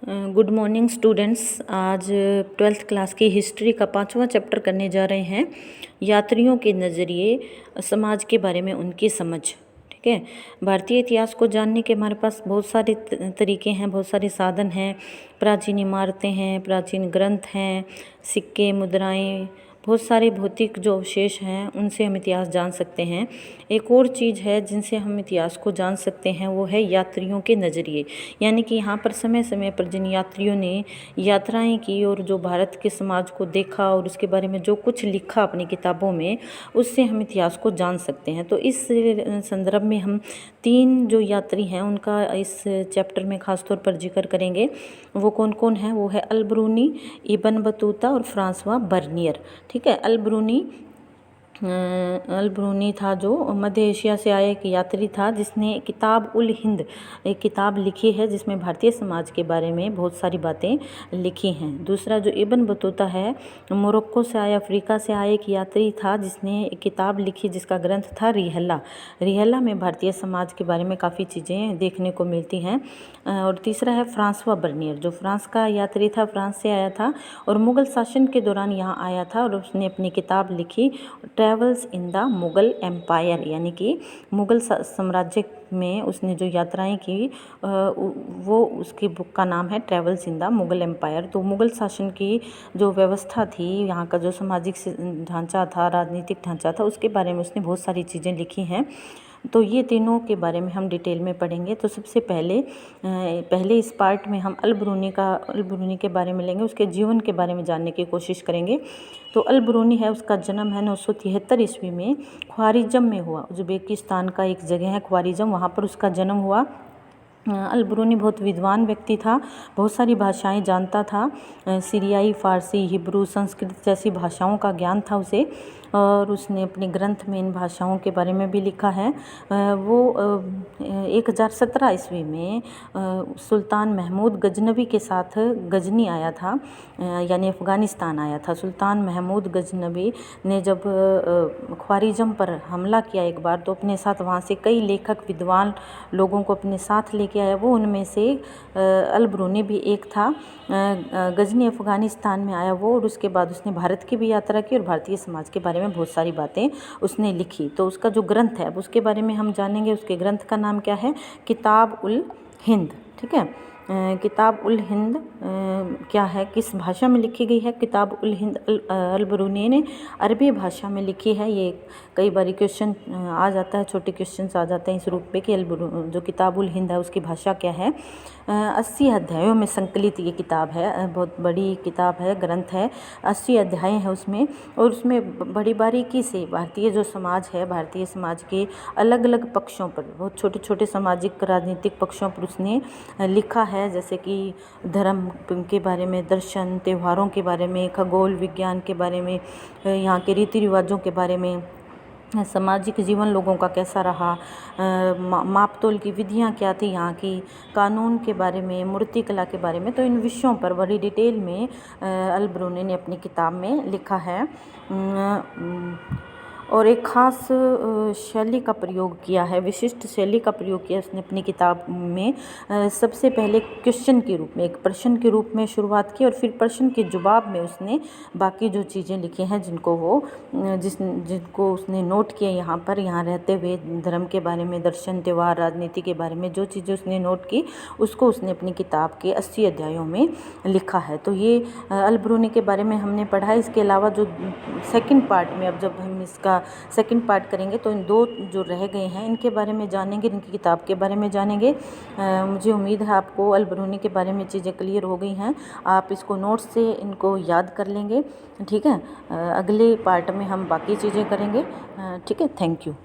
Good morning students. आज twelfth class की history का 5वां चैप्टर करने जा रहे हैं। यात्रियों के नज़रिए समाज के बारे में उनकी समझ। ठीक है। भारतीय इतिहास को जानने के हमारे पास बहुत सारे तरीके हैं, बहुत सारे साधन हैं। प्राचीन इमारतें हैं, प्राचीन ग्रंथ हैं, सिक्के, मुद्राएं, बहुत सारे भौतिक जो अवशेष हैं उनसे हम इतिहास जान सकते हैं। एक और चीज़ है जिनसे हम इतिहास को जान सकते हैं, वो है यात्रियों के नज़रिए। यानी कि यहाँ पर समय समय पर जिन यात्रियों ने यात्राएं की और जो भारत के समाज को देखा और उसके बारे में जो कुछ लिखा अपनी किताबों में, उससे हम इतिहास को जान सकते हैं। तो इस संदर्भ में हम 3 जो यात्री हैं उनका इस चैप्टर में ख़ास तौर पर जिक्र करेंगे। वो कौन कौन है? वो है अल ब्रूनी, इब्न बतूता और फ्रांसवा बर्नियर। ठीक है। अल ब्रूनी था जो मध्य एशिया से आया एक यात्री था, जिसने किताब उल हिंद एक किताब लिखी है जिसमें भारतीय समाज के बारे में बहुत सारी बातें लिखी हैं। दूसरा जो इब्न बतूता है, मोरक्को से आया, अफ्रीका से आया एक यात्री था जिसने एक किताब लिखी जिसका ग्रंथ था रिहला। रिहला में भारतीय समाज के बारे में काफ़ी चीज़ें देखने को मिलती हैं। और तीसरा है फ्रांसवा बर्नियर, जो फ्रांस का यात्री था, फ्रांस से आया था और मुग़ल शासन के दौरान यहाँ आया था और उसने अपनी किताब लिखी travels in the Mughal empire, यानी कि मुग़ल साम्राज्य में उसने जो यात्राएं की वो उसकी बुक का नाम है travels in the Mughal empire. तो मुग़ल शासन की जो व्यवस्था थी, यहाँ का जो सामाजिक ढांचा था, राजनीतिक ढांचा था, उसके बारे में उसने बहुत सारी चीज़ें लिखी हैं। तो ये तीनों के बारे में हम डिटेल में पढ़ेंगे। तो सबसे पहले इस पार्ट में हम अल ब्रूनी के बारे में लेंगे, उसके जीवन के बारे में जानने की कोशिश करेंगे। तो अल ब्रूनी है, उसका जन्म है 973 ईस्वी में ख्वारिज़म में हुआ। उज़्बेकिस्तान का एक जगह है ख्वारिज़म, वहाँ पर उसका जन्म हुआ। अल ब्रूनी बहुत विद्वान व्यक्ति था, बहुत सारी भाषाएं जानता था। सीरियाई, फ़ारसी, हिब्रू, संस्कृत जैसी भाषाओं का ज्ञान था उसे, और उसने अपने ग्रंथ में इन भाषाओं के बारे में भी लिखा है। वो 1017 ईस्वी में सुल्तान महमूद गजनबी के साथ गजनी आया था, यानी अफ़गानिस्तान आया था। सुल्तान महमूद गजनबी ने जब ख्वारिज़म पर हमला किया एक बार, तो अपने साथ वहाँ से कई लेखक, विद्वान लोगों को अपने साथ लेके आया। वो उनमें से अल ब्रूनी भी एक था। गजनी अफ़गानिस्तान में आया वो, और उसके बाद उसने भारत की भी यात्रा की और भारतीय समाज के बारे में बहुत सारी बातें उसने लिखी। तो उसका जो ग्रंथ है अब उसके बारे में हम जानेंगे। उसके ग्रंथ का नाम क्या है? किताब उल हिंद। ठीक है। किताब उल हिंद क्या है, किस भाषा में लिखी गई है? किताब उल हिंद अल ब्रूनी ने अरबी भाषा में लिखी है। ये कई बार क्वेश्चन आ जाता है, छोटे क्वेश्चन आ जाते हैं इस रूप पे कि जो किताब उल हिंद है उसकी भाषा क्या है। 80 अध्यायों में संकलित ये किताब है, बहुत बड़ी किताब है, ग्रंथ है। 80 अध्याय हैं उसमें, और उसमें बड़ी बारीकी से भारतीय जो समाज है, भारतीय समाज के अलग अलग पक्षों पर, बहुत छोटे छोटे सामाजिक राजनीतिक पक्षों पर उसने लिखा है। जैसे कि धर्म के बारे में, दर्शन, त्योहारों के बारे में, खगोल विज्ञान के बारे में, यहाँ के रीति रिवाजों के बारे में, सामाजिक जीवन लोगों का कैसा रहा, माप तोल की विधियाँ क्या थी, यहाँ की कानून के बारे में, मूर्ति कला के बारे में। तो इन विषयों पर बड़ी डिटेल में अल ब्रूनी ने अपनी किताब में लिखा है। और एक ख़ास शैली का प्रयोग किया है, विशिष्ट शैली का प्रयोग किया उसने अपनी किताब में। सबसे पहले क्वेश्चन के रूप में, एक प्रश्न के रूप में शुरुआत की, और फिर प्रश्न के जवाब में उसने बाकी जो चीज़ें लिखी हैं जिनको उसने नोट किया यहाँ रहते हुए, धर्म के बारे में, दर्शन, त्यौहार, राजनीति के बारे में जो चीज़ें उसने नोट की, उसको उसने अपनी किताब के 80 अध्यायों में लिखा है। तो ये अल ब्रूनी के बारे में हमने पढ़ा। इसके अलावा जो सेकंड पार्ट में, अब जब हम इसका सेकंड पार्ट करेंगे तो इन 2 जो रह गए हैं इनके बारे में जानेंगे, इनकी किताब के बारे में जानेंगे। मुझे उम्मीद है आपको अल ब्रूनी के बारे में चीज़ें क्लियर हो गई हैं। आप इसको नोट्स से इनको याद कर लेंगे। ठीक है। अगले पार्ट में हम बाकी चीज़ें करेंगे। ठीक है। Thank you.